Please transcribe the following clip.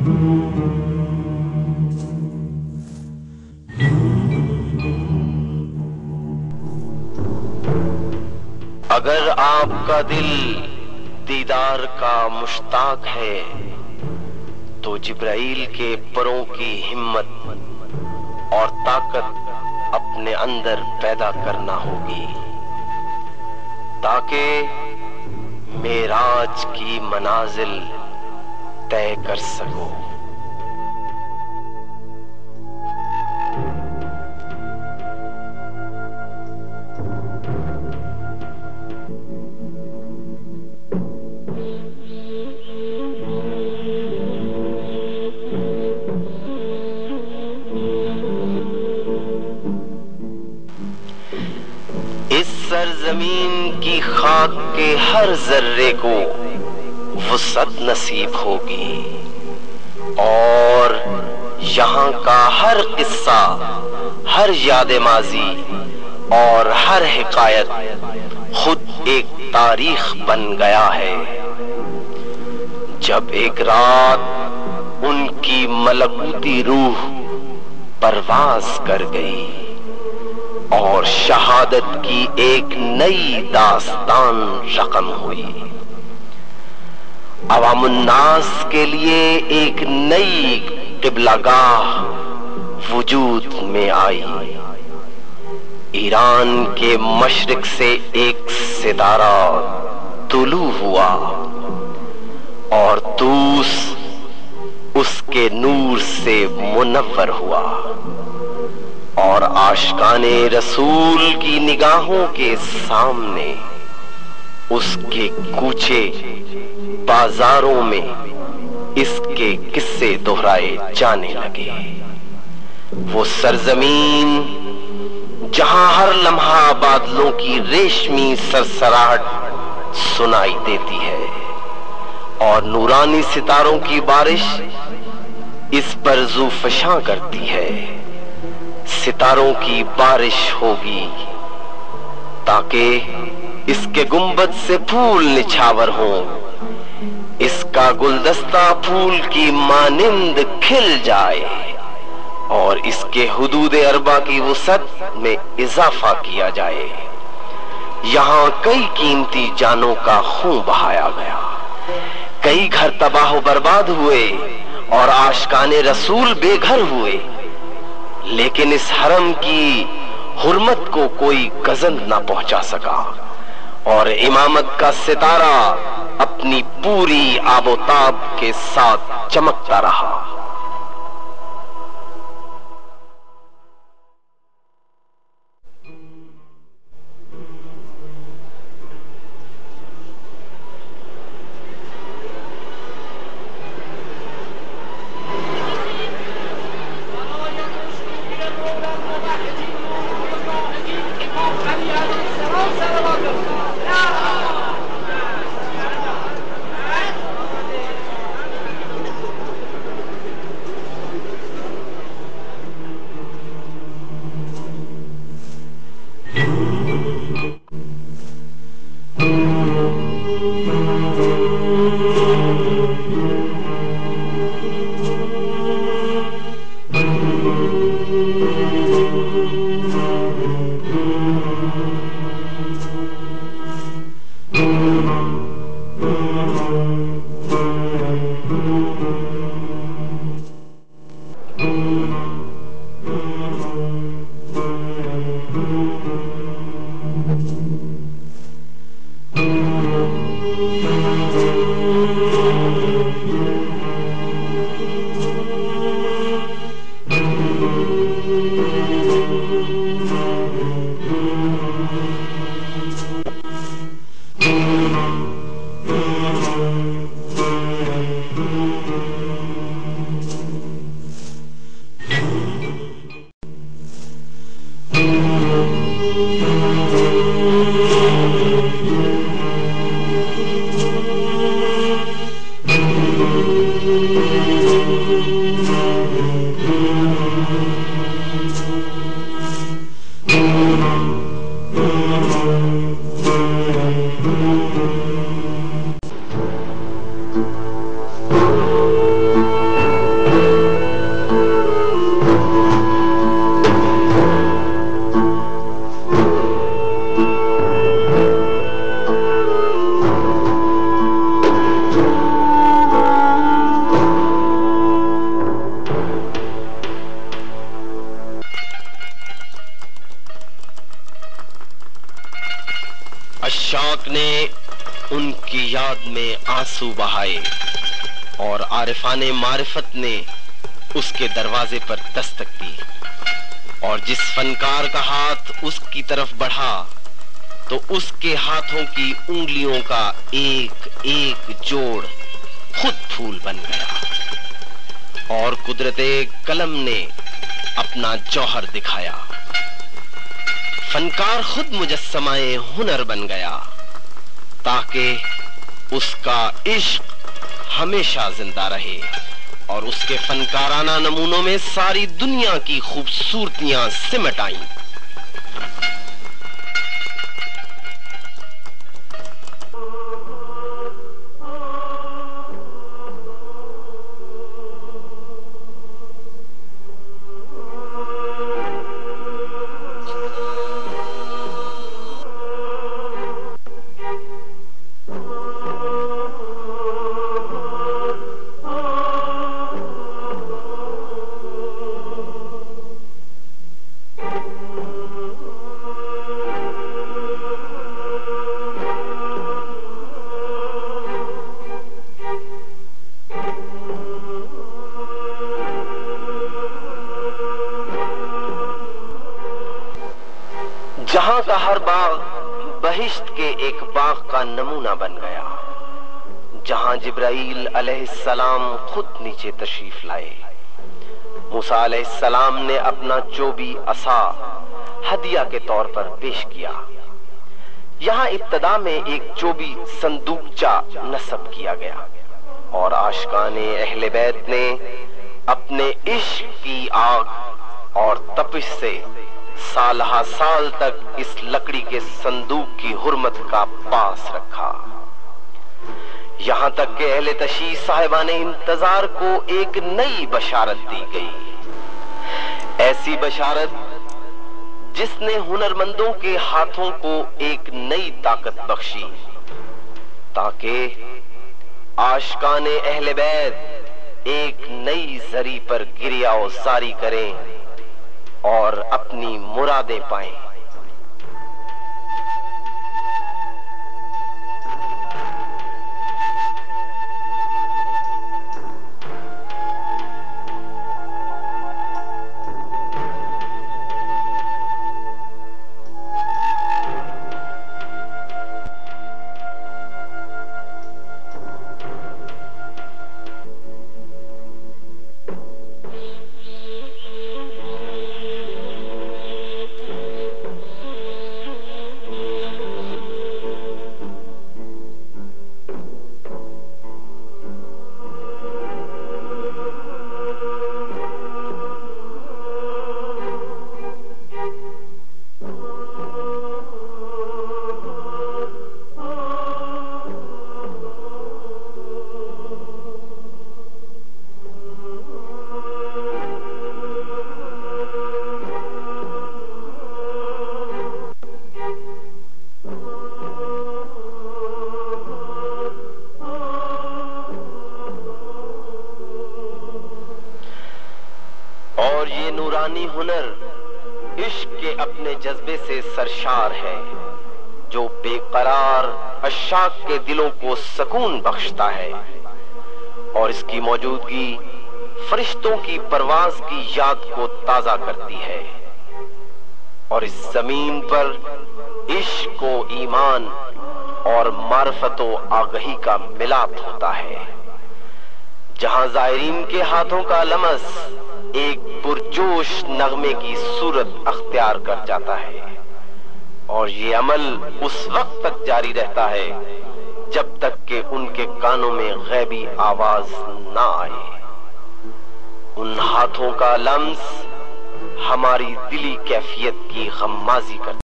اگر آپ کا دل دیدار کا مشتاق ہے تو جبرائیل کے پروں کی ہمت اور طاقت اپنے اندر پیدا کرنا ہوگی تاکہ معراج کی منازل طے کر سکو۔ سرزمین کی خاک کے ہر ذرے کو وسعت نصیب ہوگی اور یہاں کا ہر قصہ، ہر یاد ماضی اور ہر حکایت خود ایک تاریخ بن گیا ہے۔ جب ایک رات ان کی ملکوتی روح پرواز کر گئی اور شہادت کی ایک نئی داستان رقم ہوئی، عوام الناس کے لیے ایک نئی قبلہ گاہ وجود میں آئی۔ ایران کے مشرق سے ایک ستارہ طلوع ہوا اور طوس اس کے نور سے منور ہوا، اور عاشقان رسول کی نگاہوں کے سامنے اس کے کوچے بازاروں میں اس کے قصے دہرائے جانے لگے۔ وہ سرزمین جہاں ہر لمحہ بادلوں کی ریشمی سرسراہٹ سنائی دیتی ہے اور نورانی ستاروں کی بارش اس پر زوفشاں کرتی ہے، ستاروں کی بارش ہوگی تاکہ اس کے گنبد سے پھول نچھاور ہوں، اس کا گلدستہ پھول کی مانند کھل جائے اور اس کے حدود اربع کی وسعت میں اضافہ کیا جائے۔ یہاں کئی قیمتی جانوں کا خون بہایا گیا، کئی گھر تباہ و برباد ہوئے اور عاشقان رسول بے گھر ہوئے، لیکن اس حرم کی حرمت کو کوئی گزند نہ پہنچا سکا اور امامت کا ستارہ اپنی پوری آب و تاب کے ساتھ چمکتا رہا۔ خد میں آنسو بہائے اور عارفان معرفت نے اس کے دروازے پر دستک دی، اور جس فنکار کا ہاتھ اس کی طرف بڑھا تو اس کے ہاتھوں کی انگلیوں کا ایک ایک جوڑ خود پھول بن گیا، اور قدرت قلم نے اپنا جوہر دکھایا۔ فنکار خود مجسمہ ہنر بن گیا تاکہ اس کا عشق ہمیشہ زندہ رہے، اور اس کے فنکارانہ نمونوں میں ساری دنیا کی خوبصورتیاں سمٹ آئیں۔ جہاں کا ہر باغ بہشت کے ایک باغ کا نمونہ بن گیا، جہاں جبرائیل علیہ السلام خود نیچے تشریف لائے۔ موسیٰ علیہ السلام نے اپنا چوبی عصا ہدیہ کے طور پر پیش کیا۔ یہاں ابتدا میں ایک چوبی صندوقچہ نصب کیا گیا، اور عاشقان اہل بیت نے اپنے عشق کی آگ اور تپش سے سالہ سال تک اس لکڑی کے صندوق کی حرمت کا پاس رکھا، یہاں تک کہ اہل تشیع صاحبان انتظار کو ایک نئی بشارت دی گئی، ایسی بشارت جس نے ہنرمندوں کے ہاتھوں کو ایک نئی طاقت بخشی، تاکہ عاشقان اہل بیت ایک نئی زری پر گریہ و زاری کریں اور اپنی مرادیں پائیں۔ اور یہ نورانی ہنر عشق کے اپنے جذبے سے سرشار ہے، جو بے قرار عشاق کے دلوں کو سکون بخشتا ہے، اور اس کی موجودگی فرشتوں کی پرواز کی یاد کو تازہ کرتی ہے، اور اس زمین پر عشق و ایمان اور معرفت و آگہی کا ملاپ ہوتا ہے، جہاں زائرین کے ہاتھوں کا لمس ایک پرجوش نغمے کی صورت اختیار کر جاتا ہے، اور یہ عمل اس وقت تک جاری رہتا ہے جب تک کہ ان کے کانوں میں غیبی آواز نہ آئے۔ ان ہاتھوں کا لمس ہماری دلی کیفیت کی غمازی کرتا ہے۔